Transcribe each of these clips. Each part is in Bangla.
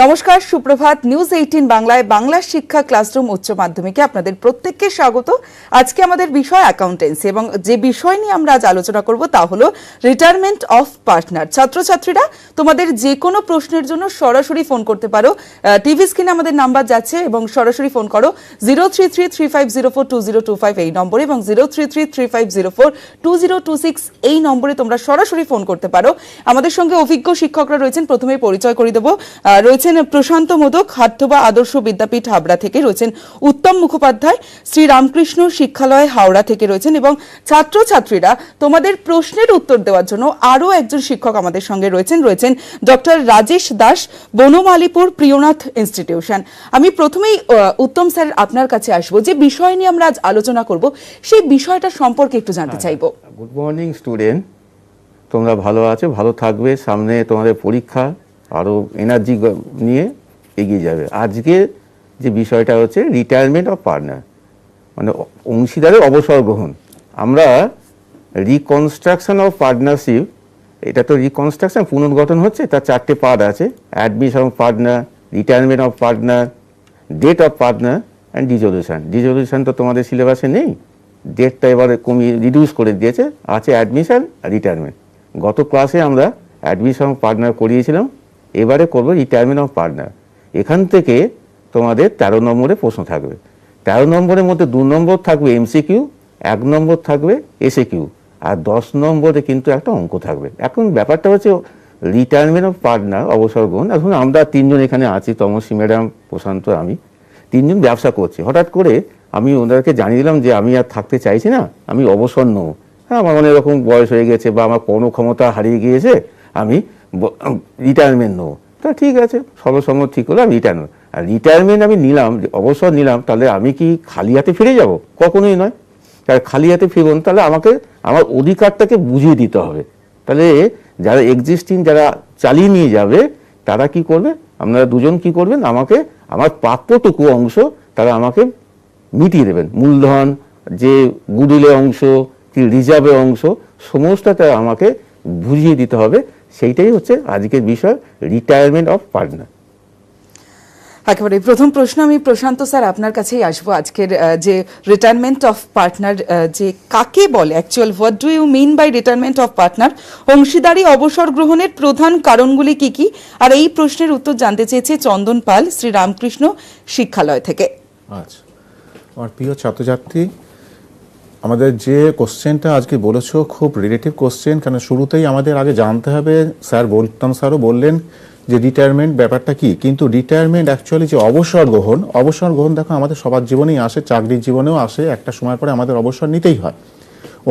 নমস্কার, সুপ্রভাত। নিউজ 18 বাংলায় বাংলা শিক্ষা ক্লাসরুম উচ্চ মাধ্যমিকে আপনাদের প্রত্যেককে স্বাগত। আজকে আমাদের বিষয় অ্যাকাউন্টেন্সি এবং যে বিষয় নিয়ে আমরা আজ আলোচনা করব তা হলো রিটায়ারমেন্ট অফ পার্টনার। ছাত্রছাত্রীরা তোমাদের যে কোনো প্রশ্নের জন্য সরাসরি ফোন করতে পারো। টিভি স্ক্রিনে আমাদের নাম্বার যাচ্ছে এবং সরাসরি ফোন করো 0333504225 এই নম্বরে এবং 0333504226 এই নম্বরে তোমরা সরাসরি ফোন করতে পারো। আমাদের সঙ্গে অভিজ্ঞ শিক্ষকরা রয়েছেন। প্রথমে পরিচয় করে দেবো। রয়েছেন প্রশান্ত মোদক, হাটথোবা আদর্শ বিদ্যাপীঠ হাবড়া থেকে রয়েছেন উত্তম মুখোপাধ্যায়, শ্রী রামকৃষ্ণ শিক্ষালয় হাওড়া থেকে রয়েছেন এবং ছাত্রছাত্রীরা তোমাদের প্রশ্নের উত্তর দেওয়ার জন্য আরো একজন শিক্ষক আমাদের সঙ্গে রয়েছেন ডক্টর রাজেশ দাস, বনমালীপুর প্রিয়নাথ ইনস্টিটিউশন। আমি প্রথমেই উত্তম স্যার আপনার কাছে আসবো। যে বিষয় নিয়ে আমরা আজ আলোচনা করব সেই বিষয়টা সম্পর্কে একটু জানতে চাইবো। গুড মর্নিং স্টুডেন্ট, তোমরা ভালো আছো, ভালো থাকবে। সামনে তোমাদের পরীক্ষা, আরও এনার্জি নিয়ে এগিয়ে যাবে। আজকে যে বিষয়টা হচ্ছে রিটায়ারমেন্ট অফ পার্টনার, মানে অংশীদারের অবসর গ্রহণ। আমরা রিকনস্ট্রাকশন অফ পার্টনারশিপ, এটা তো রিকনস্ট্রাকশন পুনর্গঠন হচ্ছে, তার 4টে পার্ট আছে: admission of partner, retirement of partner, death of partner and dissolution. Dissolution তো তোমাদের সিলেবাসে নেই, ডেটটা এবারে কমিয়ে রিডিউস করে দিয়েছে, আছে অ্যাডমিশন আর রিটায়ারমেন্ট। গত ক্লাসে আমরা অ্যাডমিশন অফ পার্টনার করিয়েছিলাম, এবারে করবো রিটায়ারমেন্ট অফ পার্টনার। এখান থেকে তোমাদের 13 নম্বরে প্রশ্ন থাকবে। 13 নম্বরের মধ্যে 2 নম্বর থাকবে এমসিকিউ, 1 নম্বর থাকবে এসএকিউ, আর 10 নম্বরে কিন্তু একটা অঙ্ক থাকবে। এখন ব্যাপারটা হচ্ছে রিটায়ারমেন্ট অফ পার্টনার, অবসর গ্রহণ। এখন আমরা 3 জন এখানে আছি, তমসী ম্যাডাম, প্রশান্ত, আমি 3 জন ব্যবসা করছি। হঠাৎ করে আমি ওদেরকে জানিয়ে দিলাম যে আমি আর থাকতে চাইছি না, আমি অবসর নেব। হ্যাঁ, আমার অনেক রকম বয়স হয়ে গেছে বা আমার কর্মক্ষমতা হারিয়ে গিয়েছে, আমি রিটায়ারমেন্ট নেবো। তা ঠিক আছে, সর্বসম্মত ঠিক হলো, আমি রিটায়ারমেন্ট। আর রিটায়ারমেন্ট আমি নিলাম, অবসর নিলাম, তাহলে আমি কি খালি হাতে ফিরে যাব? কখনোই নয়। তাহলে খালি হাতে ফিরুন, তাহলে আমাকে আমার অধিকারটাকে বুঝিয়ে দিতে হবে। তাহলে যারা এক্সিস্টিং, যারা চালিয়ে নিয়ে যাবে, তারা কি করবে? আপনারা দুজন কি করবেন? আমাকে আমার প্রাপ্যটুকু অংশ তারা আমাকে মিটিয়ে দেবেন। মূলধন, যে গুডউইলের অংশ, কি রিজার্ভের অংশ, সমস্তটা আমাকে বুঝিয়ে দিতে হবে। সেইটাই হচ্ছে আজকের বিষয়, রিটায়ারমেন্ট অফ পার্টনার। একেবারে প্রথম প্রশ্ন আমি প্রশান্ত স্যার আপনার কাছেই আসবো। আজকের যে রিটায়ারমেন্ট অফ পার্টনার যে কাকে বলে, actual what do you mean by retirement of partner? অংশীদারি অবসর গ্রহণের প্রধান কারণগুলি কি কি? আর এই প্রশ্নের উত্তর জানতে চেয়েছে চন্দন পাল, শ্রী রামকৃষ্ণ শিক্ষালয় থেকে। আচ্ছা, আমার প্রিয় ছাত্রছাত্রী, আমাদের যে কোশ্চেনটা আজকে বলেছো খুব রিলেটিভ কোশ্চেন। কারণ শুরুতেই আমাদের আগে জানতে হবে, স্যার বলতাম, স্যারও বললেন যে রিটায়ারমেন্ট ব্যাপারটা কি। কিন্তু রিটায়ারমেন্ট অ্যাকচুয়ালি যে অবসর গ্রহণ দেখো আমাদের সবার জীবনেই আসে, চাকরির জীবনেও আসে। একটা সময় পরে আমাদের অবসর নিতেই হয়।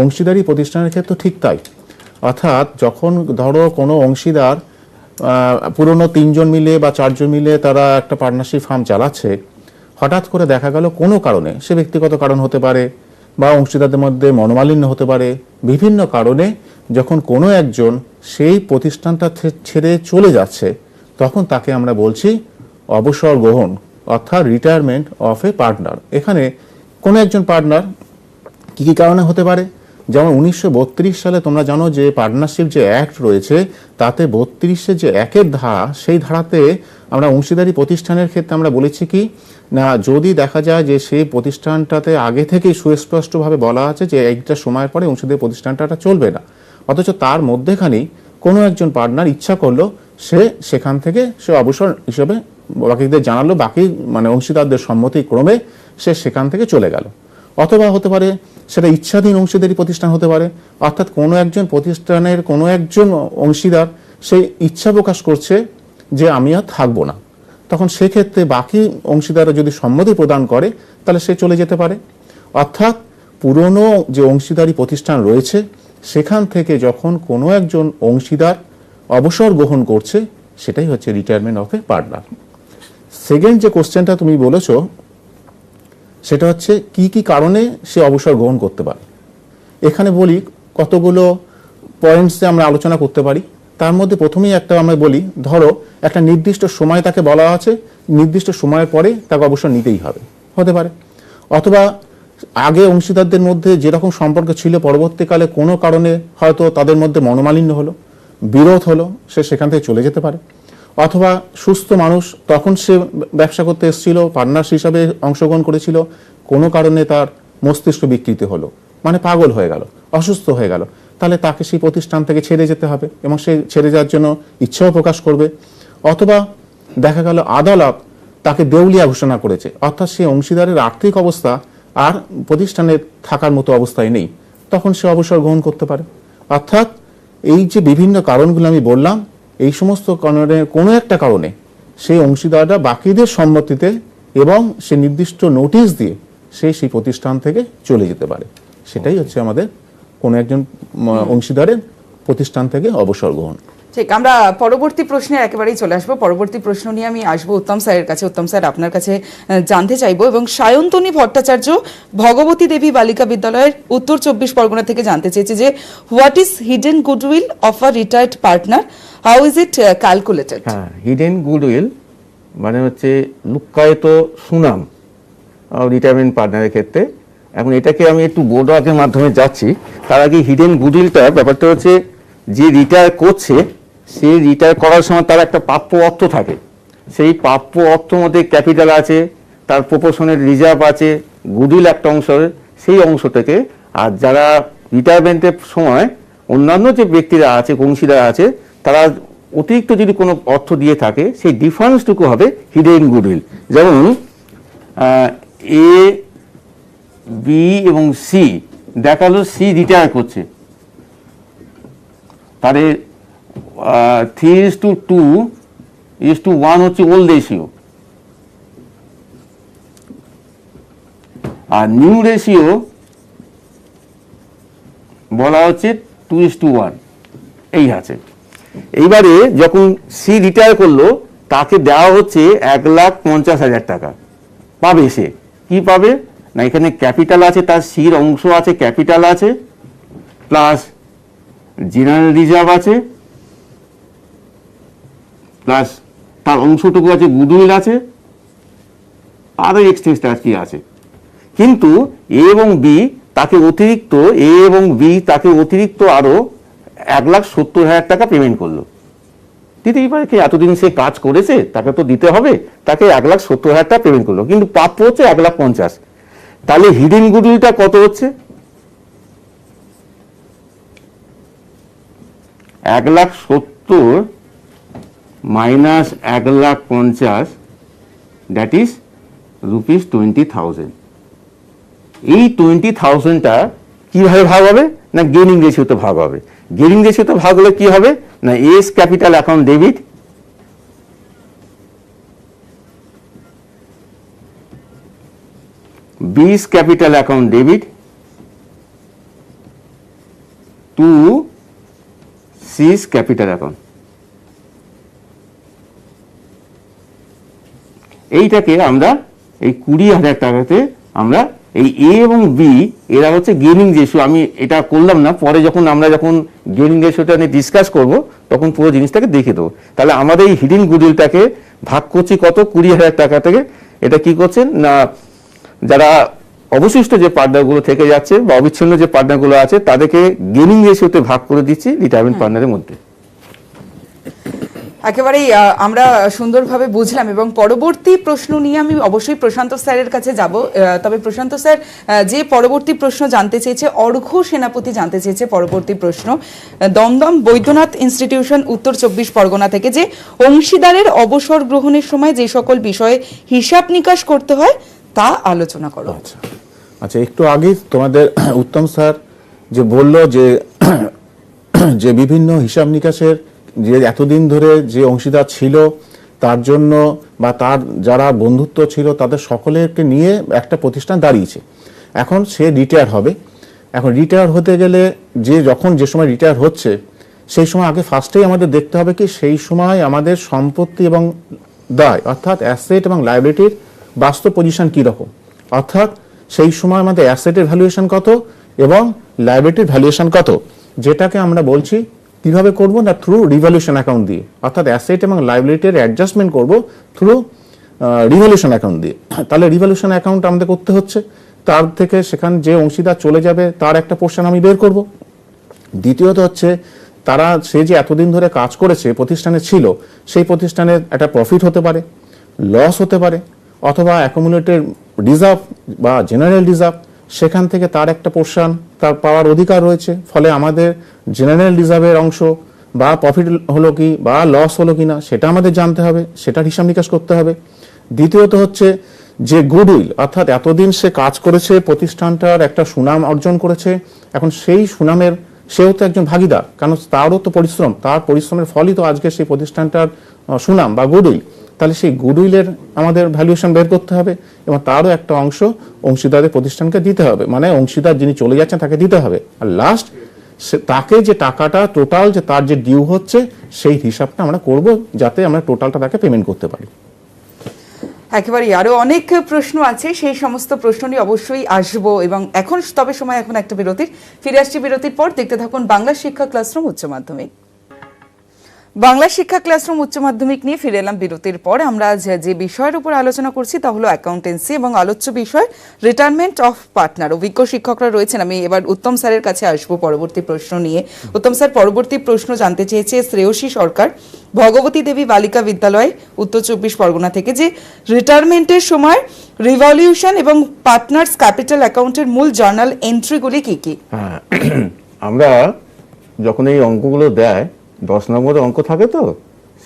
অংশীদারি প্রতিষ্ঠানের ক্ষেত্রে ঠিক তাই। অর্থাৎ যখন ধরো কোনো অংশীদার পুরনো 3 জন মিলে বা 4 জন মিলে তারা একটা পার্টনারশিপ ফার্ম চালাচ্ছে, হঠাৎ করে দেখা গেল কোনো কারণে, সে ব্যক্তিগত কারণ হতে পারে বা অংশীদারদের মধ্যে মনোমালিন্য হতে পারে, বিভিন্ন কারণে যখন কোনো একজন সেই প্রতিষ্ঠানটা ছেড়ে চলে যাচ্ছে, তখন তাকে আমরা বলছি অবসর গ্রহণ, অর্থাৎ রিটায়ারমেন্ট অফ এ পার্টনার। এখানে কোনো একজন পার্টনার কী কী কারণে হতে পারে? যেমন 1932 সালে তোমরা জানো যে পার্টনারশিপ যে অ্যাক্ট রয়েছে, তাতে 32-এ যে 1-এর ধারা, সেই ধারাতে আমরা অংশীদারি প্রতিষ্ঠানের ক্ষেত্রে আমরা বলেছি কি না, যদি দেখা যায় যে সেই প্রতিষ্ঠানটাতে আগে থেকেই সুস্পষ্টভাবে বলা আছে যে একটা সময় পরে অংশীদারি প্রতিষ্ঠানটা চলবে না, অথচ তার মধ্যেখানেই কোনো একজন পার্টনার ইচ্ছা করলো সে সেখান থেকে সে অবসর হিসেবে বাকিদের জানালো, বাকি মানে অংশীদারদের সম্মতিক্রমে সে সেখান থেকে চলে গেল। অথবা হতে পারে সেটা ইচ্ছাধীন অংশীদারি প্রতিষ্ঠান হতে পারে, অর্থাৎ কোনো একজন প্রতিষ্ঠানের কোনো একজন অংশীদার সে ইচ্ছা প্রকাশ করছে যে আমি আর থাকবো না, তখন সেক্ষেত্রে বাকি অংশীদাররা যদি সম্মতি প্রদান করে তাহলে সে চলে যেতে পারে। অর্থাৎ পুরনো যে অংশীদারি প্রতিষ্ঠান রয়েছে সেখান থেকে যখন কোনো একজন অংশীদার অবসর গ্রহণ করছে, সেটাই হচ্ছে retirement of a partner. Second যে কোশ্চেনটা তুমি বলেছো, সেটা হচ্ছে কি কি কারণে সে অবসর গ্রহণ করতে পারে। এখানে বলি কতগুলো পয়েন্টসে আমরা আলোচনা করতে পারি। তার মধ্যে প্রথমেই একটা আমরা বলি, ধরো একটা নির্দিষ্ট সময় তাকে বলা আছে, নির্দিষ্ট সময়ের পরে তাকে অবসর নিতেই হবে, হতে পারে। অথবা আগে অংশীদারদের মধ্যে যেরকম সম্পর্ক ছিল, পরবর্তীকালে কোনো কারণে হয়তো তাদের মধ্যে মনোমালিন্য হলো, বিরোধ হলো, সে সেখান থেকে চলে যেতে পারে। অথবা সুস্থ মানুষ, তখন সে ব্যবসা করতে এসেছিল, পার্টনার হিসাবে অংশগ্রহণ করেছিল, কোনো কারণে তার মস্তিষ্ক বিকৃতি হলো, মানে পাগল হয়ে গেল, অসুস্থ হয়ে গেল, তাহলে তাকে সেই প্রতিষ্ঠান থেকে ছেড়ে যেতে হবে এবং সে ছেড়ে যাওয়ার জন্য ইচ্ছাও প্রকাশ করবে। অথবা দেখা গেল আদালত তাকে দেউলিয়া ঘোষণা করেছে, অর্থাৎ সেই অংশীদারের আর্থিক অবস্থা আর প্রতিষ্ঠানে থাকার মতো অবস্থায় নেই, তখন সে অবসর গ্রহণ করতে পারে। অর্থাৎ এই যে বিভিন্ন কারণগুলো আমি বললাম, এই সমস্ত কারণে কোনো একটা কারণে সেই অংশীদাররা বাকিদের সম্মতিতে এবং সে নির্দিষ্ট নোটিশ দিয়ে সেই প্রতিষ্ঠান থেকে চলে যেতে পারে। সেটাই হচ্ছে আমাদের কোনো একজন অংশীদারের প্রতিষ্ঠান থেকে অবসর গ্রহণ। ঠিক, আমরা পরবর্তী প্রশ্নে একেবারেই চলে আসবো। পরবর্তী প্রশ্ন নিয়ে আমি আসবো উত্তম স্যারের কাছে। উত্তম স্যার, আপনার কাছে জানতে চাইবো, এবং সায়ন্তনী ভট্টাচার্য ভগবতী দেবী বালিকা বিদ্যালয়ের উত্তর 24 পরগনা থেকে জানতে চেয়েছে যে what is hidden goodwill of a retired partner, how is it calculated? হ্যাঁ, হিডেন গুডউইল মানে হচ্ছে লুক্কায়িত সুনাম রিটায়ারমেন্ট পার্টনারের ক্ষেত্রে। এখন এটাকে আমি একটু বোর্ড ওয়ার্কের মাধ্যমে যাচ্ছি। তার আগে হিডেন গুডউইলটা ব্যাপারটা হচ্ছে, যে রিটায়ার করছে সে রিটায়ার করার সময় তার একটা প্রাপ্য অর্থ থাকে, সেই প্রাপ্য অর্থের মধ্যে ক্যাপিটাল আছে, তার প্রপোর্শনের রিজার্ভ আছে, গুডউইল একটা অংশ, সেই অংশটাকে, আর যারা রিটায়ারমেন্টের সময় অন্যান্য যে ব্যক্তিরা আছে, অংশীদার আছে, তারা অতিরিক্ত যদি কোনো অর্থ দিয়ে থাকে, সেই ডিফারেন্সটুকু হবে হিডেন গুডউইল। যেমন এ, বি এবং সি, দেখালো সি রিটায়ার করছে, তাহলে 3:2:1 হচ্ছে ওল্ড রেশিও, আর নিউ রেশিও বলা হচ্ছে 2:1, এই আছে। এইবারে যখন সি রিটায়ার করলো, তাকে দেওয়া হচ্ছে 1,50,000 টাকা। পাবে সে কি পাবে না, এখানে ক্যাপিটাল আছে, তার সির অংশ আছে, ক্যাপিটাল আছে, প্লাস জেনারেল রিজার্ভ আছে, প্লাস তার অংশটুকু আছে, গুডউইল আছে, আরো এক্সট্রা কি আছে। কিন্তু এ এবং বি তাকে অতিরিক্ত, এ এবং বি তাকে অতিরিক্ত আরো 1,70,000 টাকা পেমেন্ট করলো। দিতেই পারে, কি এতদিন সে কাজ করেছে, তাকে তো দিতে হবে, তাকে 1,70,000 টাকা পেমেন্ট করলো, কিন্তু প্রাপ্য হচ্ছে 1,50,000। তাহলে হিডেন গুডউইলটা কত হচ্ছে? 1,70,000 মাইনাস 1,50,000, দ্যাট ইজ ₹20,000। এই 20,000টা কিভাবে ভাগ হবে না, গেনিং রেশিওতে ভাগ হবে। গেনিং রেশিওতে ভাগ হলে কি হবে না, A's capital account debit, B's capital account debit to C's capital account. এইটাকে আমরা এই 20,000 টাকাতে আমরা এই এ এবং বি, এরা হচ্ছে গেনিং রেশিও। আমি এটা করলাম না, পরে যখন গেনিং রেশিওটা নিয়ে ডিসকাস করব, তখন পুরো জিনিসটাকে দেখে দেবো। তাহলে আমাদের এই হিডেন গুডউইলটাকে ভাগ করছি কত, 20,000 টাকা থেকে। এটা কি করছেন না, যারা অবশিষ্ট যে পার্টনারগুলো থেকে যাচ্ছে বা অবিচ্ছিন্ন যে পার্টনারগুলো আছে, তাদেরকে গেনিং রেশিওতে ভাগ করে দিচ্ছি রিটায়ারমেন্ট পার্টনারের মধ্যে। একেবারেই আমরা সুন্দরভাবে বুঝলাম, এবং পরবর্তী প্রশ্ন নিয়ে আমি অবশ্যই প্রশান্ত স্যারের কাছে যাব। তবে প্রশান্ত স্যার, যে পরবর্তী প্রশ্ন জানতে চেয়েছে, অর্ঘ্য সেনাপতি জানতে চেয়েছে পরবর্তী প্রশ্ন, দমদম বৈদ্যনাথ ইনস্টিটিউশন উত্তর 24 পরগনা থেকে, যে অংশীদারের অবসর গ্রহণের সময় যে সকল বিষয়ে হিসাব নিকাশ করতে হয় তা আলোচনা করো। আচ্ছা, একটু আগে তোমাদের উত্তম স্যার যে বললো যে বিভিন্ন হিসাব নিকাশের যে এতদিন ধরে যে অংশীদার ছিল তার জন্য বা তার যারা বন্ধুত্ব ছিল তাদের সকলেরকে নিয়ে একটা প্রতিষ্ঠান দাঁড়িয়েছে। এখন সে রিটায়ার হবে। এখন রিটায়ার হতে গেলে যে সময় রিটায়ার হচ্ছে, সেই সময় আগে ফার্স্টেই আমাদের দেখতে হবে কি সেই সময় আমাদের সম্পত্তি এবং দায়, অর্থাৎ অ্যাসেট এবং লায়াবিলিটির বাস্তব পজিশন কীরকম, অর্থাৎ সেই সময় আমাদের অ্যাসেটের ভ্যালুয়েশন কত এবং লায়াবিলিটির ভ্যালুয়েশন কত, যেটাকে আমরা বলছি কিভাবে করব না, থ্রু রিভ্যালুয়েশন অ্যাকাউন্ট দিয়ে। অর্থাৎ অ্যাসেট এবং লায়াবিলিটির অ্যাডজাস্টমেন্ট করব থ্রু রিভ্যালুয়েশন অ্যাকাউন্ট দিয়ে। তাহলে রিভ্যালুয়েশন অ্যাকাউন্ট আমাদের করতে হচ্ছে, তার থেকে সেখানে যে অংশীদার চলে যাবে তার একটা পোর্শন আমি বের করব। দ্বিতীয়ত হচ্ছে তারা সে যে এতদিন ধরে কাজ করেছে প্রতিষ্ঠানে ছিল, সেই প্রতিষ্ঠানের একটা প্রফিট হতে পারে, লস হতে পারে, অথবা অ্যাকুমুলেটেড রিজার্ভ বা জেনারেল রিজার্ভ, সেখান থেকে তার একটা পোর্শন তার পাওয়ার অধিকার রয়েছে। ফলে আমাদের জেনারেল রিজার্ভের অংশ বা প্রফিট হলো কি বা লস হলো কি না সেটা আমাদের জানতে হবে, সেটার হিসাব নিকাশ করতে হবে। দ্বিতীয়ত হচ্ছে যে গুডউইল, অর্থাৎ এতদিন সে কাজ করেছে, প্রতিষ্ঠানটার একটা সুনাম অর্জন করেছে, এখন সেই সুনামের সেও তো একজন ভাগিদার, কারণ তারও তো পরিশ্রম, তার পরিশ্রমের ফলই তো আজকে সেই প্রতিষ্ঠানটার সুনাম বা গুডউইল। তাহলে সেই গুডউইলের আমাদের ভ্যালুয়েশন বের করতে হবে এবং তারও একটা অংশ অংশীদারের প্রতিষ্ঠানকে দিতে হবে, মানে অংশীদার যিনি চলে যাচ্ছেন তাকে দিতে হবে। আর লাস্ট তাকে যে টাকাটা টোটাল যে তার যে ডিউ হচ্ছে সেই হিসাবটা আমরা করব, যাতে আমরা টোটালটা তাকে পেমেন্ট করতে পারি। একেবারেই আরো অনেক প্রশ্ন আছে, সেই সমস্ত প্রশ্ন নিয়ে অবশ্যই আসবো। এবং এখন তবে সময় এখন একটা বিরতির, ফিরে আসছি বিরতির পর। দেখতে থাকুন বাংলা শিক্ষা ক্লাসরুম উচ্চ মাধ্যমিক। বাংলা শিক্ষা ক্লাসরুম উচ্চ মাধ্যমিক নিয়ে ফিরে এলাম বিরতির পর। আমরা আজ যে বিষয়ের উপর আলোচনা করছি তা হলো অ্যাকাউন্টেন্সি এবং আলোচ্য বিষয় রিটায়ারমেন্ট অফ পার্টনার। অভিজ্ঞ শিক্ষকরা রয়েছেন। আমি এবার উত্তম স্যারের কাছে আসবো পরবর্তী প্রশ্ন নিয়ে। উত্তম স্যার, পরবর্তী প্রশ্ন জানতে চেয়েছে শ্রেয়সী সরকার, ভগবতী দেবী বালিকা বিদ্যালয়, উত্তর 24 পরগনা থেকে, যে রিটায়ারমেন্টের সময় রিভলিউশন এবং পার্টনার্স ক্যাপিটাল অ্যাকাউন্টের মূল জার্নাল এন্ট্রিগুলি কি কি? হ্যাঁ, আমরা যখন এই অঙ্কগুলো দেয় 10 নম্বরের অঙ্ক থাকে, তো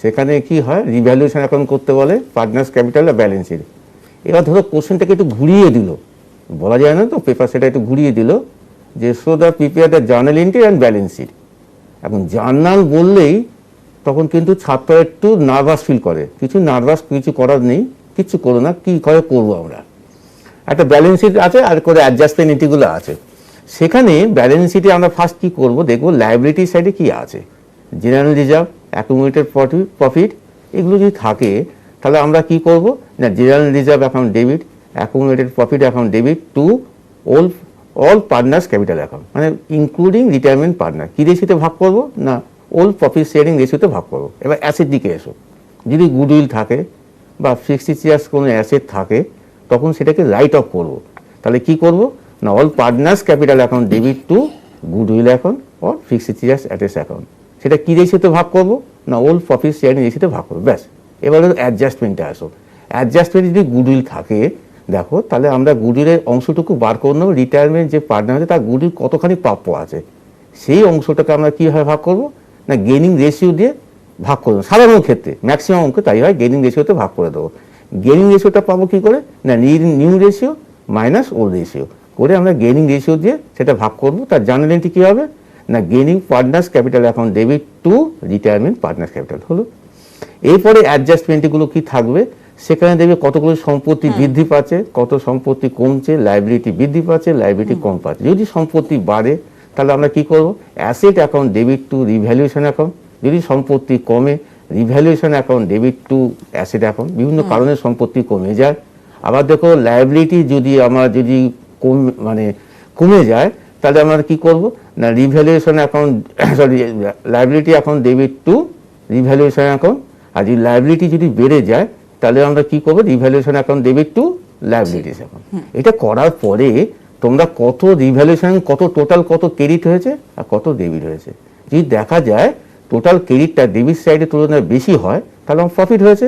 সেখানে কি হয়, রিভ্যালুয়েশন অ্যাকাউন্ট করতে বলে, পার্টনার্স ক্যাপিটাল আর ব্যালেন্স শিট। এবার ধরো কোশ্চেনটাকে একটু ঘুরিয়ে দিল, বলা যায় না তো, পেপার সেটা একটু ঘুরিয়ে দিল যে show the prepare the journal entry and balance sheet. এখন জার্নাল বললেই তখন কিন্তু ছাত্র একটু নার্ভাস ফিল করে। কিছু করার নেই, কিছু করো না, কি করে করবো আমরা। একটা ব্যালেন্স শিট আছে আর করে অ্যাডজাস্টমেন্ট এন্ট্রিগুলো আছে। সেখানে ব্যালেন্স শিটে আমরা ফার্স্ট কি করব, দেখবো লায়াবিলিটি সাইডে কি আছে, জেনারেল রিজার্ভ, অ্যাকুমুলেটেড প্রফিট, এগুলো যদি থাকে তাহলে আমরা কি করব না, general reserve account debit, accumulated profit account debit to all partners capital account, মানে ইনক্লুডিং রিটায়ারমেন্ট পার্টনার। কি রেশিওতে ভাগ করব না, ওল প্রফিট শেয়ারিং রেশিওতে ভাগ করব। এবার অ্যাসেট দিকে এসো, যদি গুডউইল থাকে বা ফিক্সড চেয়ার্স কোনো অ্যাসেট থাকে তখন সেটাকে রাইট অফ করব। তাহলে কি করব না, all partners capital account debit to goodwill account or fixed chairs assets account. সেটা কি রেশিওতে ভাগ করব না, ওল প্রফিট শেয়ারিং রেশিওতে ভাগ করবো। ব্যাস, এবার অ্যাডজাস্টমেন্টে আসো। অ্যাডজাস্টমেন্ট যদি গুডউইল থাকে, দেখো তাহলে আমরা গুডউইলের অংশটুকু বার করে নেবো, রিটায়ারমেন্ট যে পার্টনার আছে তার গুডউইল কতখানি প্রাপ্য আছে, সেই অংশটাকে আমরা কীভাবে ভাগ করবো না, গেনিং রেশিও দিয়ে ভাগ করে দেবো। সাধারণ ক্ষেত্রে ম্যাক্সিমাম অঙ্ক তাই হয়, গেনিং রেশিওতে ভাগ করে দেবো। গেনিং রেশিওটা পাবো কী করে না, new ratio minus old ratio করে আমরা গেনিং রেশিও দিয়ে সেটা ভাগ করবো। তার জার্নাল এন্ট্রি কী হবে না, gaining partners capital account debit to retirement partners capital হলো। এরপরে অ্যাডজাস্টমেন্টগুলো কি থাকবে, সেখানে দেখবে কতগুলো সম্পত্তি বৃদ্ধি পাচ্ছে, কত সম্পত্তি কমছে, লাইবিলিটি বৃদ্ধি পাচ্ছে, লাইবিলিটি কম পাচ্ছে। যদি সম্পত্তি বাড়ে তাহলে আমরা কি করব, asset account debit to revaluation account. যদি সম্পত্তি কমে, revaluation account debit two asset account. বিভিন্ন কারণে সম্পত্তি কমে যায়। আবার দেখো লাইবিলিটি যদি কমে যায় তাহলে আমরা কি করব না, revaluation account liability account debit to revaluation account. আর যদি লাইবিলিটি যদি বেড়ে যায় তাহলে আমরা কি করবো, revaluation account debit to liabilities account. এটা করার পরে তোমরা কত রিভ্যালুয়েশন, কত টোটাল কত ক্রেডিট হয়েছে আর কত ডেবিট হয়েছে। যদি দেখা যায় টোটাল ক্রেডিটটা ডেবিট সাইডের তুলনায় বেশি হয় তাহলে আমার প্রফিট হয়েছে,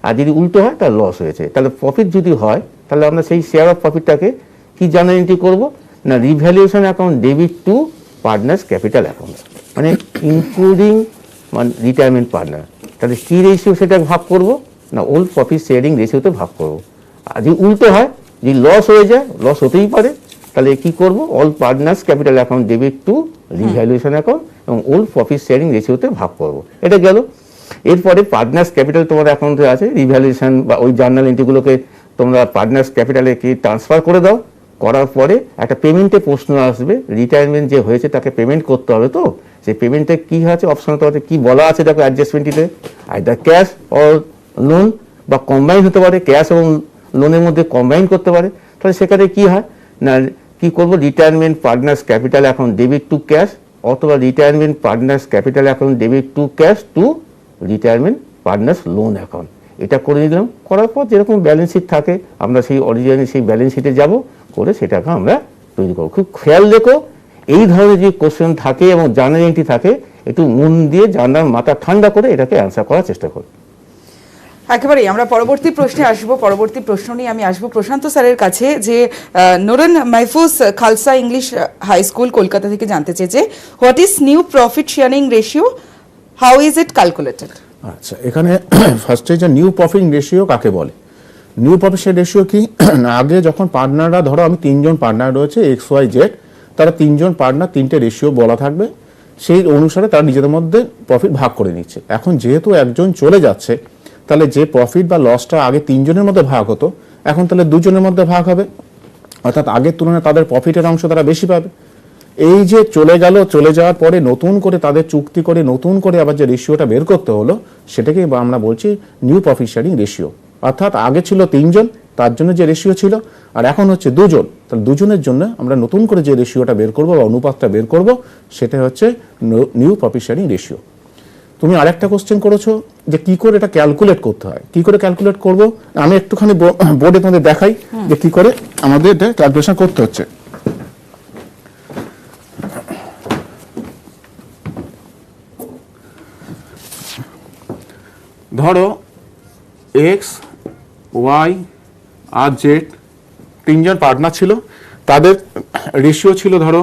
আর যদি উল্টো হয় তাহলে লস হয়েছে। তাহলে প্রফিট যদি হয় তাহলে আমরা সেই শেয়ার অফ প্রফিটটাকে কি জার্নাল এন্ট্রি করবো না, revaluation account debit two partners capital account, মানে ইনক্লুডিং রিটায়ারমেন্ট পার্টনার। তাহলে কি রেশিও সেটা ভাগ করবো না, ওল্ড প্রফিট শেয়ারিং রেশিওতে ভাগ করবো। আর যদি উল্টো হয়, যদি লস হয়ে যায়, লস হতেই পারে, তাহলে কি করবো, all partners capital account debit to revaluation account এবং ওল্ড প্রফিট শেয়ারিং রেশিওতে ভাগ করবো। এটা গেল। এরপরে পার্টনার্স ক্যাপিটাল তোমার অ্যাকাউন্টে আছে, রিভ্যালুয়েশন বা ওই জার্নাল এন্ট্রিগুলোকে তোমরা পার্টনার্স ক্যাপিটালে কি ট্রান্সফার করে দাও। করার পরে একটা পেমেন্টে প্রশ্ন আসবে, রিটায়ারমেন্ট যে হয়েছে তাকে পেমেন্ট করতে হবে। তো সেই পেমেন্টে কি আছে, অপশন তোমাদের কি বলা আছে দেখো অ্যাডজাস্টমেন্টটিতে, আইদার ক্যাশ অর লোন বা কম্বাইন হতে পারে, ক্যাশ এবং লোনের মধ্যে কম্বাইন করতে পারে। তাহলে সেখানে কি হয় না, কি করবো, retirement partners capital account debit to cash অথবা retirement partners capital account debit to cash to retirement partners loan account. এটা করে দিলাম। করার পর যেরকম ব্যালেন্স শিট থাকে আমরা সেই অরিজিনালি সেই ব্যালেন্স শিটে যাব, করে সেটাকে আমরা তৈরি করবো। খুব খেয়াল রেখো, এই ধরনের যে কোশ্চেন থাকে এবং জার্নাল এন্ট্রি থাকে একটু মন দিয়ে জানার মাথা ঠান্ডা করে এটাকে অ্যান্সার করার চেষ্টা করো। একেবারেই আমরা পরবর্তী প্রশ্নে আসবো। পরবর্তী প্রশ্ন নিয়ে আমি আসবো প্রশান্ত স্যারের কাছে, যে Noran Mahfuz Khalsa English high school Kolkata থেকে জানতে চেয়েছে, what is new profit sharing ratio, how is it calculated? আচ্ছা, এখানে ফার্স্টে যে নিউ প্রফিট রেশিও কাকে বলে, নিউ প্রফিট রেশিও কি, আগে যখন পার্টনাররা, ধরো আমি 3 জন পার্টনার রয়েছে XYZ, তারা 3 জন পার্টনার 3টে রেশিও বলা থাকবে, সেই অনুসারে তারা নিজেদের মধ্যে প্রফিট ভাগ করে নিচ্ছে। এখন যেহেতু একজন চলে যাচ্ছে, তাহলে যে প্রফিট বা লসটা আগে 3 জনের মধ্যে ভাগ হতো, এখন তাহলে 2 জনের মধ্যে ভাগ হবে, অর্থাৎ আগের তুলনায় তাদের প্রফিটের অংশ তারা বেশি পাবে। এই যে চলে গেল, চলে যাওয়ার পরে নতুন করে তাদের চুক্তি করে নতুন করে আবার যে রেশিওটা বের করতে হলো, সেটাকে আমরা বলছি নিউ প্রফিট শেয়ারিং রেশিও। অর্থাৎ আগে ছিল 3 জন, তার জন্য যে রেশিও ছিল, আর এখন হচ্ছে 2 জন, তাহলে 2 জনের জন্য আমরা নতুন করে যে রেশিওটা বের করবো বা অনুপাতটা বের করব, সেটা হচ্ছে নিউ প্রফিট শেয়ারিং রেশিও। তুমি আরেকটা কোশ্চেন করেছো যে কি করে এটা ক্যালকুলেট করতে হয়, কি করে ক্যালকুলেট করব, আমি একটুখানি বোর্ডে তোমাদের দেখাই যে কি করে আমাদের এটা ক্যালকুলেশন করতে হচ্ছে। ধরো এক্স, ওয়াই আর জেড 3 জন পার্টনার ছিল, তাদের রেশিও ছিল ধরো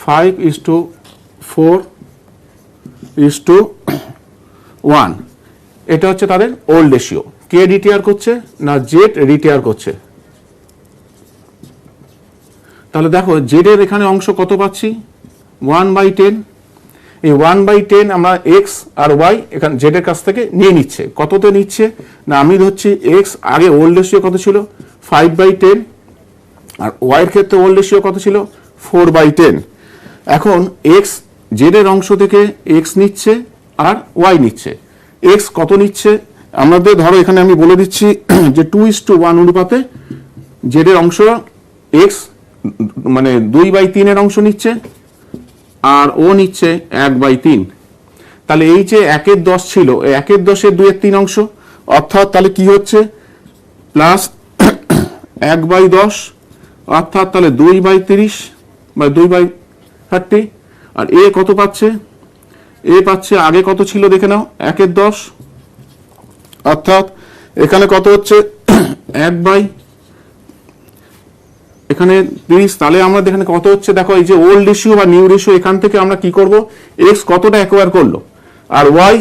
5:4:1। এটা হচ্ছে তাদের ওল্ড রেশিও। কে রিটায়ার করছে না জেড রিটায়ার করছে। তাহলে দেখো জেড এর এখানে অংশ কত পাচ্ছি, 1/10। এই 1/10 আমরা এক্স আর ওয়াই এখানে জেড এর কাছ থেকে নিয়ে নিচ্ছে। কততে নিচ্ছে না, আমি ধরছি এক্স আগে ওল্ড রেশিও কত ছিল 5/10, আর ওয়াই এর ক্ষেত্রে ওল্ড রেশিও কত ছিল 4/10। এখন এক্স জেড এর অংশ থেকে এক্স নিচ্ছে আর ওয়াই নিচ্ছে। এক্স কত নিচ্ছে আমাদের, ধরো এখানে আমি বলে দিচ্ছি যে 2:1 অনুপাতে জেড এর অংশ এক্স মানে 2/3 এর অংশ নিচ্ছে, আর ও নিচ্ছে 1/3। তাহলে এই যে 1/10 ছিল, 1/10 2/3 অংশ, অর্থাৎ তাহলে কি হচ্ছে প্লাস 1/10, অর্থাৎ তাহলে 2/30 বা 2/30। আর এ কত পাচ্ছে, এ পাচ্ছে আগে কত ছিল দেখে নাও 1/10, অর্থাৎ এখানে কত হচ্ছে 1/30, এখানে 30। তাহলে আমরা এখানে কত হচ্ছে দেখো, এই যে ওল্ড রেশিও বা নিউ রেশিও, এখান থেকে আমরা কি করব, এক্স কতটা অ্যাকোয়ার করলো আর ওয়াই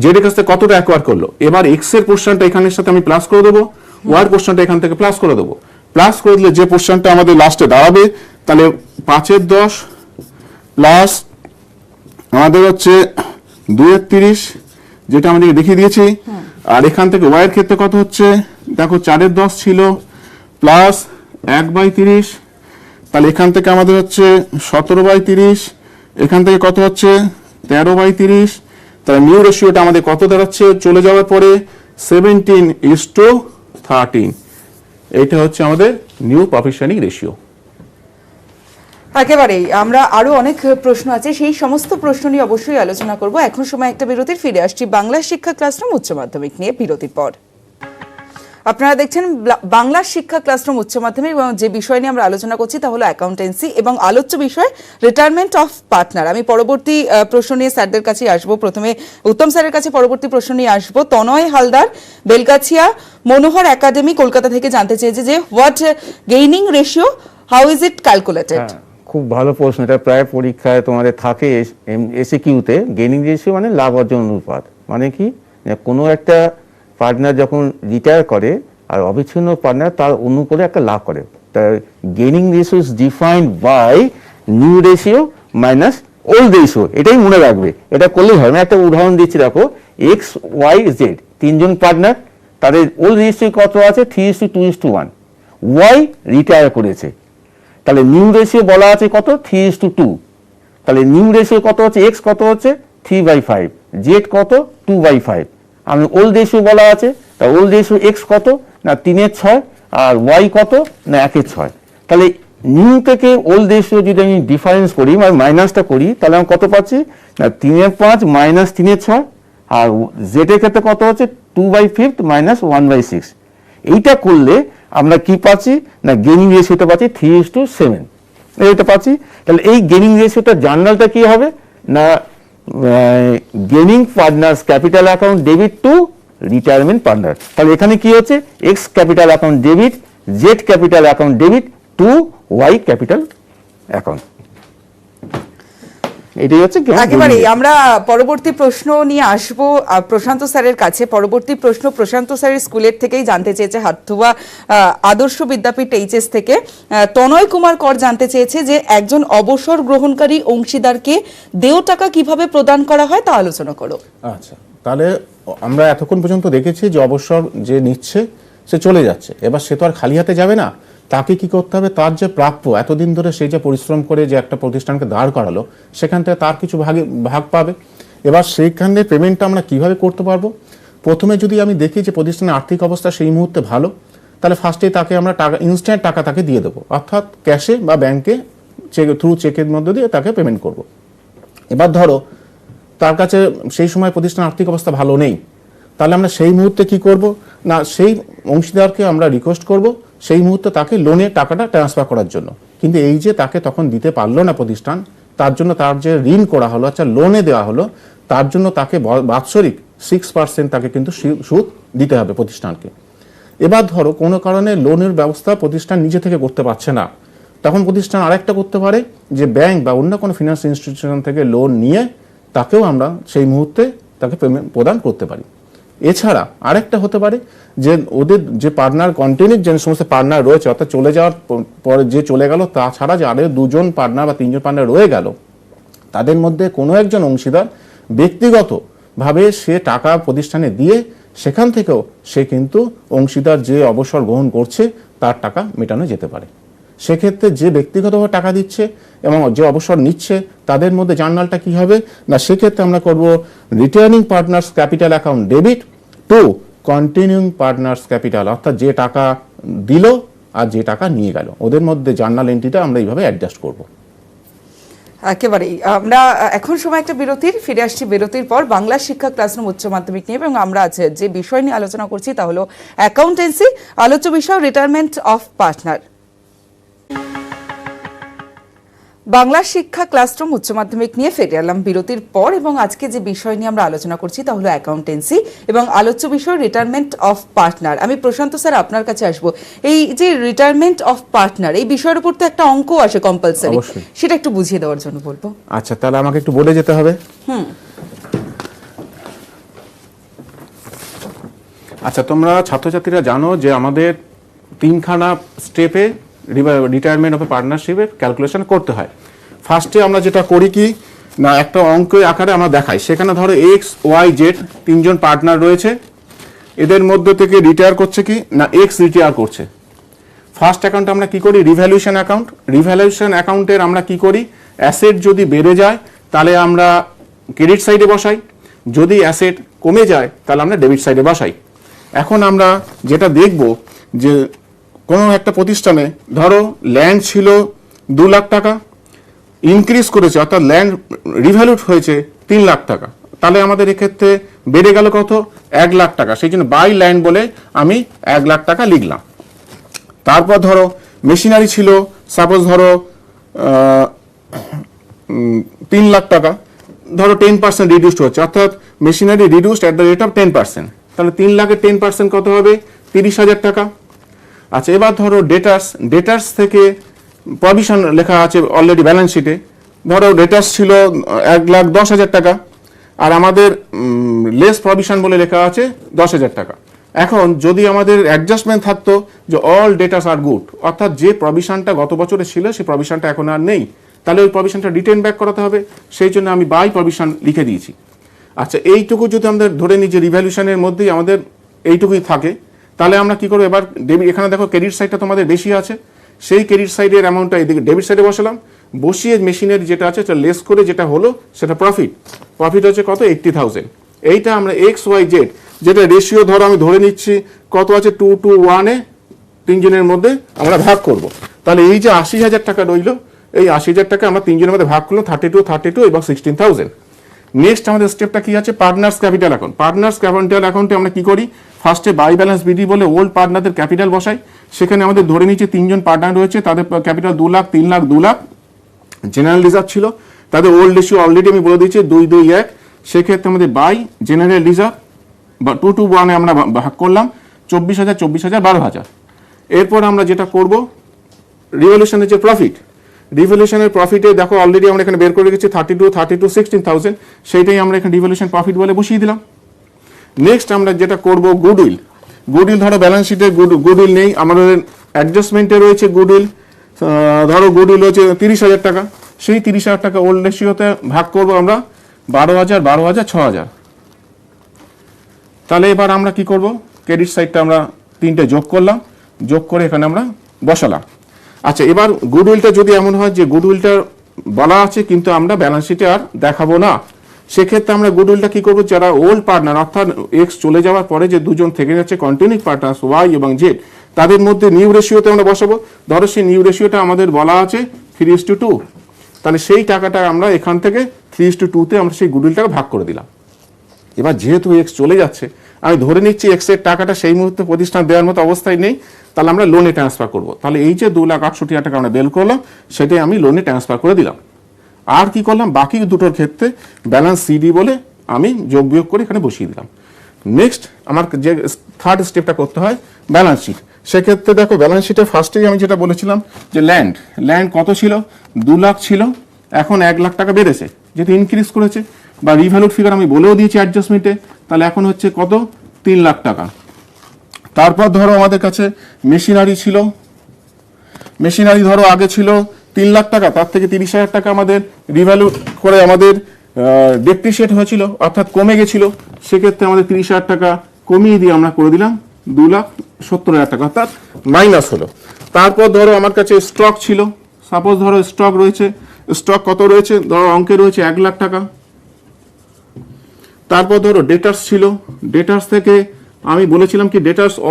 জেড এর কাছ থেকে কতটা অ্যাকোয়ার করলো। এবার এক্স এর পোর্শনটা এখানের সাথে আমি প্লাস করে দেবো, ওয়াই এর পোর্শনটা এখান থেকে প্লাস করে দেবো। প্লাস করে দিলে যে পোর্শনটা আমাদের লাস্টে দাঁড়াবে, তাহলে 5/10 প্লাস আমাদের হচ্ছে 2/30, যেটা আমাদের দেখিয়ে দিয়েছি। আর এখান থেকে ওয়াই এর ক্ষেত্রে কত হচ্ছে দেখো 4/10 ছিল প্লাস 1/30, তাহলে এখান থেকে আমাদের হচ্ছে 17/30, এখান থেকে কত হচ্ছে 13/30। তাহলে নিউ রেশিওটা আমাদের কত দাঁড়াচ্ছে চলে যাওয়ার পরে 17:13। এইটা হচ্ছে আমাদের নিউ প্রফিট শেয়ারিং রেশিও। একেবারেই আমরা আরো অনেক প্রশ্ন আছে, সেই সমস্ত প্রশ্ন নিয়ে অবশ্যই আলোচনা করব। এখন সময় একটা বিরতির, ফিরে আসছি বাংলা শিক্ষা ক্লাসরুম উচ্চ মাধ্যমিক নিয়ে বিরতির পর। আপনারা দেখছেন বাংলা শিক্ষা ক্লাসরুম উচ্চ মাধ্যমিক, এবং যে বিষয় নিয়ে আমরা আলোচনা করছি তা হলো অ্যাকাউন্টেন্সি, এবং আলোচ্য বিষয় রিটায়ারমেন্ট অফ পার্টনার। আমি পরবর্তী প্রশ্ন নিয়ে স্যারদের কাছে আসবো। প্রথমে উত্তম স্যারের কাছে পরবর্তী প্রশ্ন নিয়ে আসবো। তনয় হালদার, বেলগাছিয়া মনোহর একাডেমি কলকাতা থেকে জানতে চেয়েছে যে what gaining ratio, how is it calculated? খুব ভালো প্রশ্ন, এটা প্রায় পরীক্ষায় তোমাদের থাকে এসিকিউতে। গেইনিং রেশিও মানে লাভ অর্জন অনুপাত। মানে কি, কোনো একটা পার্টনার যখন রিটায়ার করে আর অবিচ্ছিন্ন পার্টনার তার অন্য করে একটা লাভ করে, gaining ratio is defined by new ratio minus old ratio. এটাই মনে রাখবে, এটা করলেই হয়। আমি একটা উদাহরণ দিচ্ছি, দেখো এক্স ওয়াই জেড 3 জন পার্টনার, তাদের ওল্ড রেশিও কত আছে 3:2:1। ওয়াই রিটায়ার করেছে, তাহলে নিউ রেশিও বলা আছে কত 3:2। তাহলে নিউ রেশিও কত হচ্ছে, এক্স কত হচ্ছে 3/5, জেড কত 2/5। আমি ওল্ড রেশিও বলা আছে, তা ওল্ড রেশিও এক্স কত না 3/6, আর ওয়াই কত না 1/6। তাহলে নিউ থেকে ওল্ড রেশিও যদি আমি ডিফারেন্স করি মানে মাইনাসটা করি, তাহলে আমি কত পাচ্ছি না 3/5 মাইনাস 3/6, আর জেড এর ক্ষেত্রে কত হচ্ছে 2/5 মাইনাস 1/6। এইটা করলে আমরা কি পাচ্ছি না গেইনিং রেশিওটা পাচ্ছি 3:7, এইটা পাচ্ছি। তাহলে এই গেইনিং রেশিওটা জার্নালটা কি হবে না gaining partners capital account debit to retirement partner. তাহলে এখানে কি হচ্ছে, X capital account debit, Z capital account debit to Y capital account. এটাই হচ্ছে একেবারে আমরা পরবর্তী প্রশ্ন নিয়ে আসবো প্রশান্ত স্যারের কাছে। পরবর্তী প্রশ্ন প্রশান্ত স্যারের স্কুলের থেকেই জানতে চেয়েছে, হাথুয়া আদর্শ বিদ্যাপীঠ এইচএস থেকে তনয় কুমার কর জানতে চেয়েছে যে একজন অবসর গ্রহণকারী অংশীদারকে দেয় টাকা কিভাবে প্রদান করা হয় তা আলোচনা করো। আচ্ছা, তাহলে আমরা এতক্ষণ পর্যন্ত দেখেছি যে অবসর যে নিচ্ছে সে চলে যাচ্ছে, এবার সে তো আর খালি হাতে যাবে না, তাকে কি করতে হবে, তার যে প্রাপ্য এতদিন ধরে সে যে পরিশ্রম করে যে একটা প্রতিষ্ঠানকে দাঁড় করালো সেখান থেকে তার কিছু ভাগ পাবে। এবার সেইখানে পেমেন্টটা আমরা কিভাবে করতে পারবো? প্রথমে যদি আমি দেখি যে প্রতিষ্ঠানের আর্থিক অবস্থা সেই মুহূর্তে ভালো, তাহলে ফার্স্টেই তাকে আমরা টাকা ইনস্ট্যান্ট টাকা তাকে দিয়ে দেবো, অর্থাৎ ক্যাশে বা ব্যাংকে থ্রু চেকের মধ্যে দিয়ে তাকে পেমেন্ট করব। এবার ধরো তার কাছে সেই সময় প্রতিষ্ঠানের আর্থিক অবস্থা ভালো নেই, তাহলে আমরা সেই মুহূর্তে কি করব না, সেই অংশীদারকে আমরা রিকোয়েস্ট করব সেই মুহূর্তে তাকে লোনের টাকাটা ট্রান্সফার করার জন্য। কিন্তু এই যে তাকে তখন দিতে পারলো না প্রতিষ্ঠান, তার জন্য তার যে ঋণ করা হলো, আচ্ছা লোনে দেওয়া হলো, তার জন্য তাকে বাৎসরিক 6% তাকে কিন্তু সুদ দিতে হবে প্রতিষ্ঠানকে। এবার ধরো কোনো কারণে লোনের ব্যবস্থা প্রতিষ্ঠান নিজে থেকে করতে পারছে না, তখন প্রতিষ্ঠান আরেকটা করতে পারে যে ব্যাংক বা অন্য কোনো ফিনান্স ইনস্টিটিউশন থেকে লোন নিয়ে তাকেও আমরা সেই মুহূর্তে তাকে পেমেন্ট প্রদান করতে পারি। এছাড়া আরেকটা হতে পারে যে ওদের যে পার্টনার কন্টিনিউ যে সমস্ত পার্টনার রয়েছে, অর্থাৎ চলে যাওয়ার পরে যে চলে গেল, তাছাড়া যে আরও 2জন পার্টনার বা 3জন পার্টনার রয়ে গেল, তাদের মধ্যে কোনো একজন অংশীদার ব্যক্তিগতভাবে সে টাকা প্রতিষ্ঠানে দিয়ে সেখান থেকেও সে কিন্তু অংশীদার যে অবসর গ্রহণ করছে তার টাকা মেটানো যেতে পারে। সেক্ষেত্রে যে ব্যক্তিগতভাবে টাকা দিচ্ছে এবং যে অবসর নিচ্ছে তাদের মধ্যে জার্নালটা কি হবে না, সেক্ষেত্রে আমরা করব returning partners capital account debit two continuing partners capital, অর্থাৎ যে টাকা দিল আর যে টাকা নিয়ে গেল ওদের মধ্যে জার্নাল এন্ট্রিটা আমরা এইভাবে অ্যাডজাস্ট করব। একেবারেই আমরা এখন সময় একটা বিরতির, ফিরে আসছি বিরতির পর বাংলা শিক্ষা ক্লাসরুম উচ্চ মাধ্যমিক নিয়ে, এবং আমরা আছে যে বিষয় নিয়ে আলোচনা করছি তা হলো অ্যাকাউন্টেন্সি, আলোচ্য বিষয় রিটায়ারমেন্ট অফ পার্টনার। বাংলা শিক্ষা ক্লাসরুম উচ্চ মাধ্যমিক নিয়ে ফিরে এলাম বিরতির পর, এবং আজকে যে বিষয় নিয়ে আমরা আলোচনা করছি তা হলো অ্যাকাউন্টেন্সি এবং আলোচ্য বিষয় রিটায়ারমেন্ট অফ পার্টনার। আমি প্রশান্ত স্যার আপনার কাছে আসবো। এই যে রিটায়ারমেন্ট অফ পার্টনার এই বিষয়ের উপর তো একটা অঙ্ক আসে কম্পালসারি, সেটা একটু বুঝিয়ে দেওয়ার জন্য বলবো। আচ্ছা, তাহলে আমাকে একটু বলে যেতে হবে। আচ্ছা, তোমরা ছাত্রছাত্রীরা জানো যে আমাদের 3খানা স্টেপে রিটায়ারমেন্ট অফ পার্টনারশিপের ক্যালকুলেশন করতে হয়। ফার্স্টে আমরা যেটা করি কি না, একটা অঙ্কের আকারে আমরা দেখাই, সেখানে ধরো এক্স ওয়াই জেড 3জন পার্টনার রয়েছে, এদের মধ্যে থেকে রিটায়ার করছে কি না এক্স রিটায়ার করছে। ফার্স্ট অ্যাকাউন্ট আমরা কি করি, রিভ্যালুয়েশন অ্যাকাউন্ট। রিভ্যালুয়েশন অ্যাকাউন্টের আমরা কি করি, অ্যাসেট যদি বেড়ে যায় তাহলে আমরা ক্রেডিট সাইডে বসাই, যদি অ্যাসেট কমে যায় তাহলে আমরা ডেবিট সাইডে বসাই। এখন আমরা যেটা দেখব যে কোনো একটা প্রতিষ্ঠানে ধরো ল্যান্ড ছিল 2 লাখ টাকা, ইনক্রিজ করেছে অর্থাৎ ল্যান্ড রিভ্যালুড হয়েছে 3 লাখ টাকা, তাহলে আমাদের এক্ষেত্রে বেড়ে গেল কত, 1 লাখ টাকা। সেই জন্য বাই ল্যান্ড বলে আমি 1 লাখ টাকা লিখলাম। তারপর ধরো মেশিনারি ছিল সাপোজ ধরো 3 লাখ টাকা, ধরো 10% রিডিউসড হচ্ছে, অর্থাৎ machinery reduced at the rate of 10%, তাহলে 3 লাখের 10% কত হবে, 30,000 টাকা। আচ্ছা, এবার ধরো ডেটার্স থেকে প্রভিশন লেখা আছে অলরেডি ব্যালেন্স শিটে, ধরো ডেটার্স ছিল 1,10,000 টাকা আর আমাদের লেস প্রভিশন বলে লেখা আছে 10,000 টাকা। এখন যদি আমাদের অ্যাডজাস্টমেন্ট থাকতো যে অল ডেটার্স আর গুড, অর্থাৎ যে প্রভিশনটা গত বছরে ছিল সেই প্রভিশনটা এখন আর নেই, তাহলে ওই প্রভিশনটা রিটেন ব্যাক করাতে হবে, সেই জন্য আমি বাই প্রভিশন লিখে দিয়েছি। আচ্ছা, এইটুকু যদি আমাদের ধরে নিই যে রিভ্যালুয়েশনের মধ্যেই আমাদের এইটুকুই থাকে, তাহলে আমরা কি করবো, এবার এখানে দেখো ক্রেডিট সাইডটা তোমাদের বেশি আছে, সেই ক্রেডিট সাইডের অ্যামাউন্টটা এদিকে ডেবিট সাইডে বসালাম, বসিয়ে মেশিনের যেটা আছে সেটা লেস করে যেটা হলো সেটা প্রফিট হচ্ছে কত, 80,000। এইটা আমরা এক্স ওয়াই জেড যেটা রেশিও ধরো আমি ধরে নিচ্ছি কত আছে 2:1-এ 3জনের মধ্যে আমরা ভাগ করব। তাহলে এই যে 80,000 টাকা রইল, এই 80,000 টাকা আমরা 3জনের মধ্যে ভাগ করলাম 32 এবং 16,000। নেক্সট আমাদের স্টেপটা কি আছে, partners capital account. Partners capital অ্যাকাউন্টে আমরা কি করি, ফার্স্টে বাই ব্যালেন্স বিডি বলে ওল্ড পার্টনারদের ক্যাপিটাল বসাই, সেখানে আমাদের ধরে নিচ্ছি 3জন পার্টনার রয়েছে, তাদের capital 2 lakh 3 lakh 2 lakh, general reserve ছিল তাদের ওল্ড রেশিও অলরেডি আমি বলে দিয়েছি 2-2-1। সেক্ষেত্রে আমাদের বাই জেনারেল রিজার্ভ বা 2-1 আমরা ভাগ করলাম 24,000, 24,000, 12,000। এরপর আমরা যেটা করব রিভলিউশনের যে প্রফিট, রিভলিউশনের প্রফিটে দেখো অলরেডি আমরা এখানে বের করে রেখেছি 32, 16,000, সেইটাই আমরা এখানে রিভলিউশন প্রফিট বলে বসিয়ে দিলাম। নেক্সট আমরা যেটা করব গুডউইল। গুডউইল ধরো ব্যালেন্স শিটে গুডউইল নেই, আমাদের অ্যাডজাস্টমেন্টে রয়েছে গুডউইল। ধরো গুডউইল হচ্ছে 30,000 টাকা, সেই 30,000 টাকা ওল্ড রেশিওতে ভাগ করব আমরা 12,000, 12,000, 6,000। তাহলে এবার আমরা কি করব, ক্রেডিট সাইডটা আমরা 3টে যোগ করলাম, যোগ করে এখানে আমরা বসালাম। আচ্ছা, এবার গুডউইলটা যদি এমন হয় যে গুডউইলটা বলা আছে কিন্তু আমরা ব্যালেন্স শিটে আর দেখাবো না, সেক্ষেত্রে আমরা গুডউইলটা কি করবো, যারা ওল্ড পার্টনার অর্থাৎ এক্স চলে যাওয়ার পরে যে দুজন থেকে যাচ্ছে কন্টিনিউইং পার্টনার ওয়াই এবং জেড, তাদের মধ্যে নিউ রেশিওতে আমরা বসাবো। ধরো সেই নিউ রেশিওটা আমাদের বলা আছে 3:2, তাহলে সেই টাকাটা আমরা এখান থেকে 3:2-তে আমরা সেই গুডউইলটাকে ভাগ করে দিলাম। এবার যেহেতু এক্স চলে যাচ্ছে, আমি ধরে নিচ্ছি এক্স এর টাকাটা সেই মুহূর্তে প্রতিষ্ঠান দেওয়ার মতো অবস্থায় নেই, তাহলে আমরা লোনে ট্রান্সফার করব। তাহলে এই যে 2,68,000 টাকা আমরা বের করলাম, সেটাই আমি লোনে ট্রান্সফার করে দিলাম। আর কি করলাম, বাকি দুটোর ক্ষেত্রে ব্যালেন্স সিডি বলে আমি যোগ বিয়োগ করে এখানে বসিয়ে দিলাম। নেক্সট আমার যে থার্ড স্টেপটা করতে হয় ব্যালেন্স শিট। সেক্ষেত্রে দেখো ব্যালেন্স শিটে ফার্স্টেই আমি যেটা বলেছিলাম যে ল্যান্ড কত ছিল, 2 লাখ ছিল, এখন 1 লাখ টাকা বেড়েছে যেহেতু ইনক্রিজ করেছে, বা রিভ্যালুড ফিগার আমি বলেও দিয়েছি অ্যাডজাস্টমেন্টে, তাহলে এখন হচ্ছে কত, 3 লাখ টাকা। তারপর ধরো আমাদের কাছে মেশিনারি ছিল, মেশিনারি ধরো আগে ছিল 3 লাখ টাকা, তার থেকে 30,000 টাকা আমাদের রিভ্যালু করে আমাদের ডেপ্রিসিয়েট হয়েছিল অর্থাৎ কমে গেছিল, সেক্ষেত্রে আমাদের 30,000 টাকা কমিয়ে দিয়ে আমরা করে দিলাম 2,70,000 টাকা, অর্থাৎ মাইনাস হলো। তারপর ধরো আমার কাছে স্টক ছিল, সাপোজ ধরো স্টক রয়েছে, স্টক কত রয়েছে, ধরো অঙ্কে রয়েছে 1 লাখ টাকা। তারপর ধরো ডেটার্স ছিল, ডেটার্স থেকে আমি বলেছিলাম কি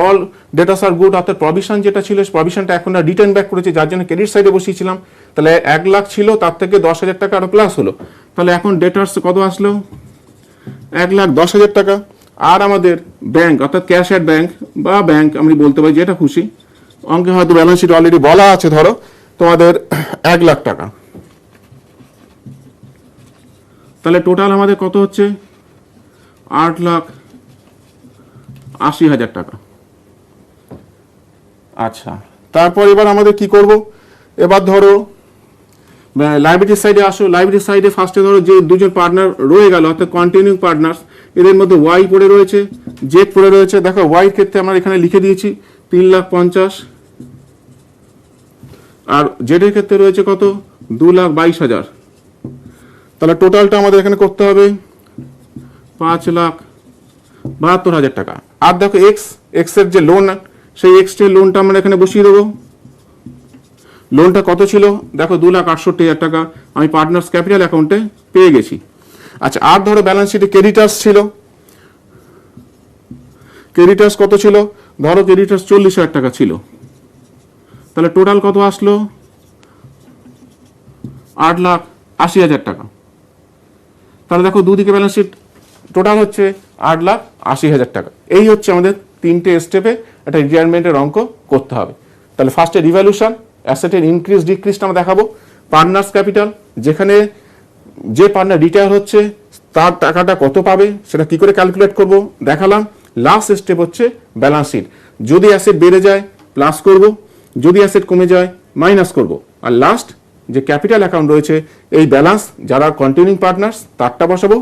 অল ডেটার্স আর গুড, অর্থাৎ প্রভিশন যেটা ছিল প্রভিশনটা এখন রিটার্ন ব্যাক করেছে, যার জন্য ক্রেডিট সাইডে বসিয়েছিলাম। তাহলে 1 লাখ ছিল, তার থেকে 10,000 টাকা আরো প্লাস হলো, তাহলে এখন ডেটার্স কত আসলো, 1,10,000 টাকা। আর আমাদের ব্যাংক অর্থাৎ ক্যাশ অ্যাট ব্যাংক বা ব্যাংক আমি বলতে পারি যেটা খুশি, অঙ্কে হয়তো ব্যালেন্স শিট অলরেডি বলা আছে, ধরো তোমাদের 1 লাখ টাকা। তাহলে টোটাল আমাদের কত হচ্ছে, 8,80,000 টাকা। আচ্ছা, তারপর এবার আমাদের কি করব, এবার ধরো লাইবিলিটি সাইডে আসো। লাইবিলিটি সাইডে ফার্স্টে ধরো যে দুজন পার্টনার রয়ে গেল অর্থাৎ কন্টিনিউইং পার্টনার্স, এদের মধ্যে ওয়াই পড়ে রয়েছে, জেড পড়ে রয়েছে। দেখো ওয়াই ক্ষেত্রে আমরা এখানে লিখে দিয়েছি 3,50,000, আর জেড এর ক্ষেত্রে রয়েছে কত, 2,22,000। তাহলে টোটালটা আমাদের এখানে করতে হবে 5,72,000 টাকা। আর দেখো এক্স এর যে লোন, সেই এক্স এর লোনটা আমরা এখানে বসিয়ে দেবো। লোনটা কত ছিল, দেখো 2,68,000 টাকা আমি পার্টনার্স ক্যাপিটাল অ্যাকাউন্টে পেয়ে গেছি। আচ্ছা, আর ধরো ব্যালেন্স শিটে ক্রেডিটার্স ছিল, ক্রেডিটার্স কত ছিল, ধরো ক্রেডিটার্স 40,000 টাকা ছিল, তাহলে টোটাল কত আসলো, 8,80,000 টাকা। তাহলে দেখো দুদিকে ব্যালেন্স শিট টোটাল হচ্ছে 8,80,000 টাকা। এই হচ্ছে আমাদের 3টে স্টেপে একটা রিটায়ারমেন্টের অঙ্ক করতে হবে। তাহলে ফার্স্টে রিভ্যালুয়েশন, অ্যাসেটের ইনক্রিজ ডিক্রিজটা আমরা দেখাবো, পার্টনার্স ক্যাপিটাল যেখানে যে পার্টনার রিটায়ার হচ্ছে তার টাকাটা কত পাবে সেটা কি করে ক্যালকুলেট করব দেখালাম। লাস্ট স্টেপ হচ্ছে ব্যালেন্স শিট, যদি অ্যাসেট বেড়ে যায় প্লাস করব, যদি অ্যাসেট কমে যায় মাইনাস করব, আর লাস্ট যে ক্যাপিটাল অ্যাকাউন্ট রয়েছে এই ব্যালেন্স যারা কন্টিনিউইং পার্টনার্স তারটা বসাবো,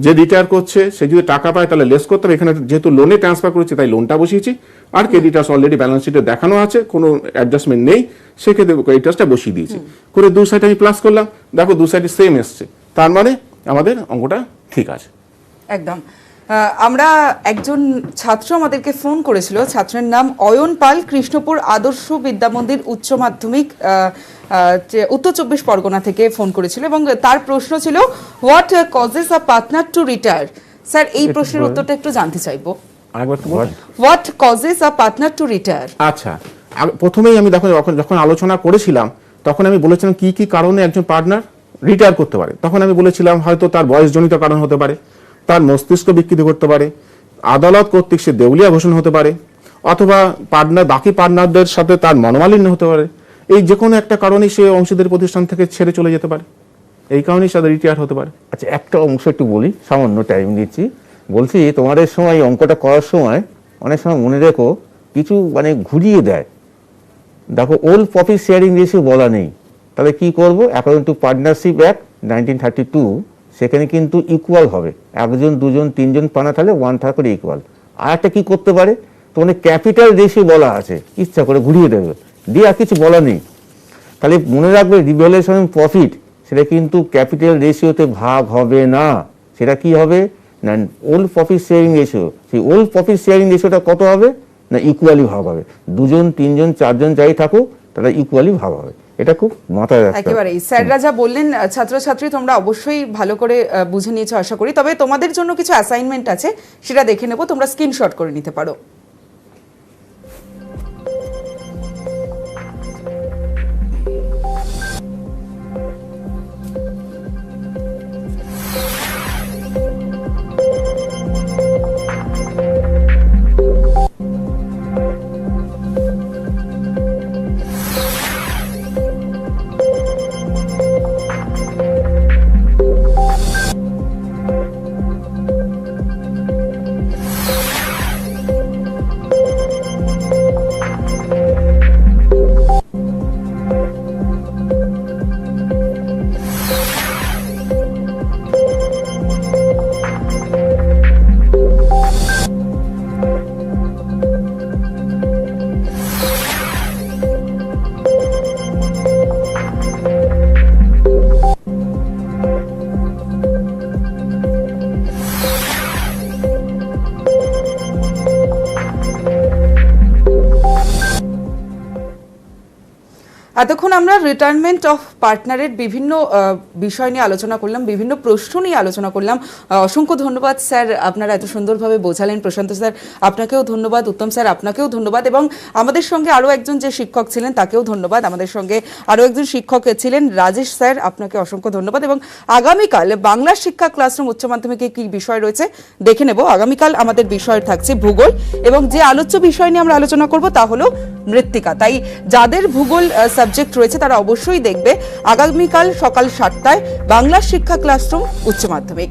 যে রিটায়ার করছে সে যদি টাকা পায় তাহলে লেস করতে হবে, এখানে যেহেতু লোনে ট্রান্সফার করেছে তাই লোনটা বসিয়েছি, আর ক্রেডিটার্স অলরেডি ব্যালেন্স শিটে দেখানো আছে, কোনো অ্যাডজাস্টমেন্ট নেই, সেক্ষেত্রে ক্রেডিটার্সটা বসিয়ে দিয়েছি, করে দু সাইডে আমি প্লাস করলাম, দেখো দু সাইডে সেম এসছে, তার মানে আমাদের অঙ্কটা ঠিক আছে। একদম। আমরা একজন ছাত্র আমাদেরকে ফোন করেছিল, ছাত্রের নাম অয়ন পাল, কৃষ্ণপুর আদর্শ বিদ্যামন্দির উচ্চ মাধ্যমিক উত্তর 24 পরগনা থেকে ফোন করেছিল, এবং তার প্রশ্ন ছিল what causes a partner two retire. Sir এই প্রশ্নের উত্তরটা একটু জানতে চাইবো। What causes a partner two retire. আচ্ছা, প্রথমেই আমি যখন আলোচনা করেছিলাম তখন আমি বলেছিলাম কি কি কারণে একজন পার্টনার রিটায়ার করতে পারে। তখন আমি বলেছিলাম হয়তো তার বয়সজনিত কারণ হতে পারে, তার মস্তিষ্ক বিকৃতি করতে পারে, আদালত কর্তৃক সে দেউলিয়া ঘোষণা হতে পারে, অথবা বাকি পার্টনারদের সাথে তার মনোমালিন্য হতে পারে। এই যে কোনো একটা কারণেই সে অংশীদারি প্রতিষ্ঠান থেকে ছেড়ে চলে যেতে পারে। এই কারণেই সাথে রিটায়ার হতে পারে। আচ্ছা, একটা অংশ একটু বলি, সামান্য টাইম দিচ্ছি। বলছি তোমাদের সময় অঙ্কটা করার সময় অনেক সময় মনে রেখো কিছু মানে ঘুরিয়ে দেয়। দেখো ওল্ড প্রফিট শেয়ারিং রেশিও বলা নেই, তাহলে কি করব? অ্যাকর্ডিং টু পার্টনারশিপ অ্যাক্ট 1932 সেখানে কিন্তু ইকুয়াল হবে, 1 জন 2 জন 3 জন পানা তাহলে 1/3 করে ইকুয়াল। আর একটা কি করতে পারে, তোমাদের ক্যাপিটাল রেশিও বলা আছে, ইচ্ছা করে ঘুরিয়ে দেবে, দিয়ে আর কিছু বলা নেই। তাহলে মনে রাখবে রিভ্যালুয়েশন প্রফিট সেটা কিন্তু ক্যাপিটাল রেশিওতে ভাগ হবে না, সেটা কি হবে না ওল্ড প্রফিট শেয়ারিং রেশিও। সেই ওল্ড প্রফিট শেয়ারিং রেশিওটা কত হবে না ইকুয়ালি ভাগ হবে, 2 জন 3 জন 4 জন যাই থাকুক তারা ইকুয়ালি ভাগ হবে। এটা খুব মাথায় রাখতে হবে। একেবারেই স্যাররা যা বললেন ছাত্রছাত্রী তোমরা অবশ্যই ভালো করে বুঝে নিয়েছো আশা করি। তবে তোমাদের জন্য কিছু অ্যাসাইনমেন্ট আছে, সেটা দেখে নেবো, তোমরা স্ক্রিনশট করে নিতে পারো। এতক্ষণ আমরা রিটায়ারমেন্ট অফ পার্টনারের বিভিন্ন বিষয় নিয়ে আলোচনা করলাম, বিভিন্ন প্রশ্ন নিয়ে আলোচনা করলাম। অসংখ্য ধন্যবাদ স্যার, আপনারা এত সুন্দরভাবে বোঝালেন। প্রশান্ত স্যার আপনাকেও ধন্যবাদ, উত্তম স্যার আপনাকেও ধন্যবাদ, এবং আমাদের সঙ্গে আরও একজন যে শিক্ষক ছিলেন তাকেও ধন্যবাদ। আমাদের সঙ্গে আরও একজন শিক্ষক ছিলেন রাজেশ স্যার, আপনাকে অসংখ্য ধন্যবাদ। এবং আগামীকাল বাংলা শিক্ষা ক্লাসরুম উচ্চ মাধ্যমিকে কি বিষয় রয়েছে দেখে নেব। আগামীকাল আমাদের বিষয় থাকছে ভূগোল, এবং যে আলোচ্য বিষয় নিয়ে আমরা আলোচনা করব তা হলো মৃত্তিকা। তাই যাদের ভূগোল সাবজেক্ট রয়েছে তারা অবশ্যই দেখবে আগামীকাল সকাল 7টায় বাংলা শিক্ষা ক্লাসরুম উচ্চ মাধ্যমিক।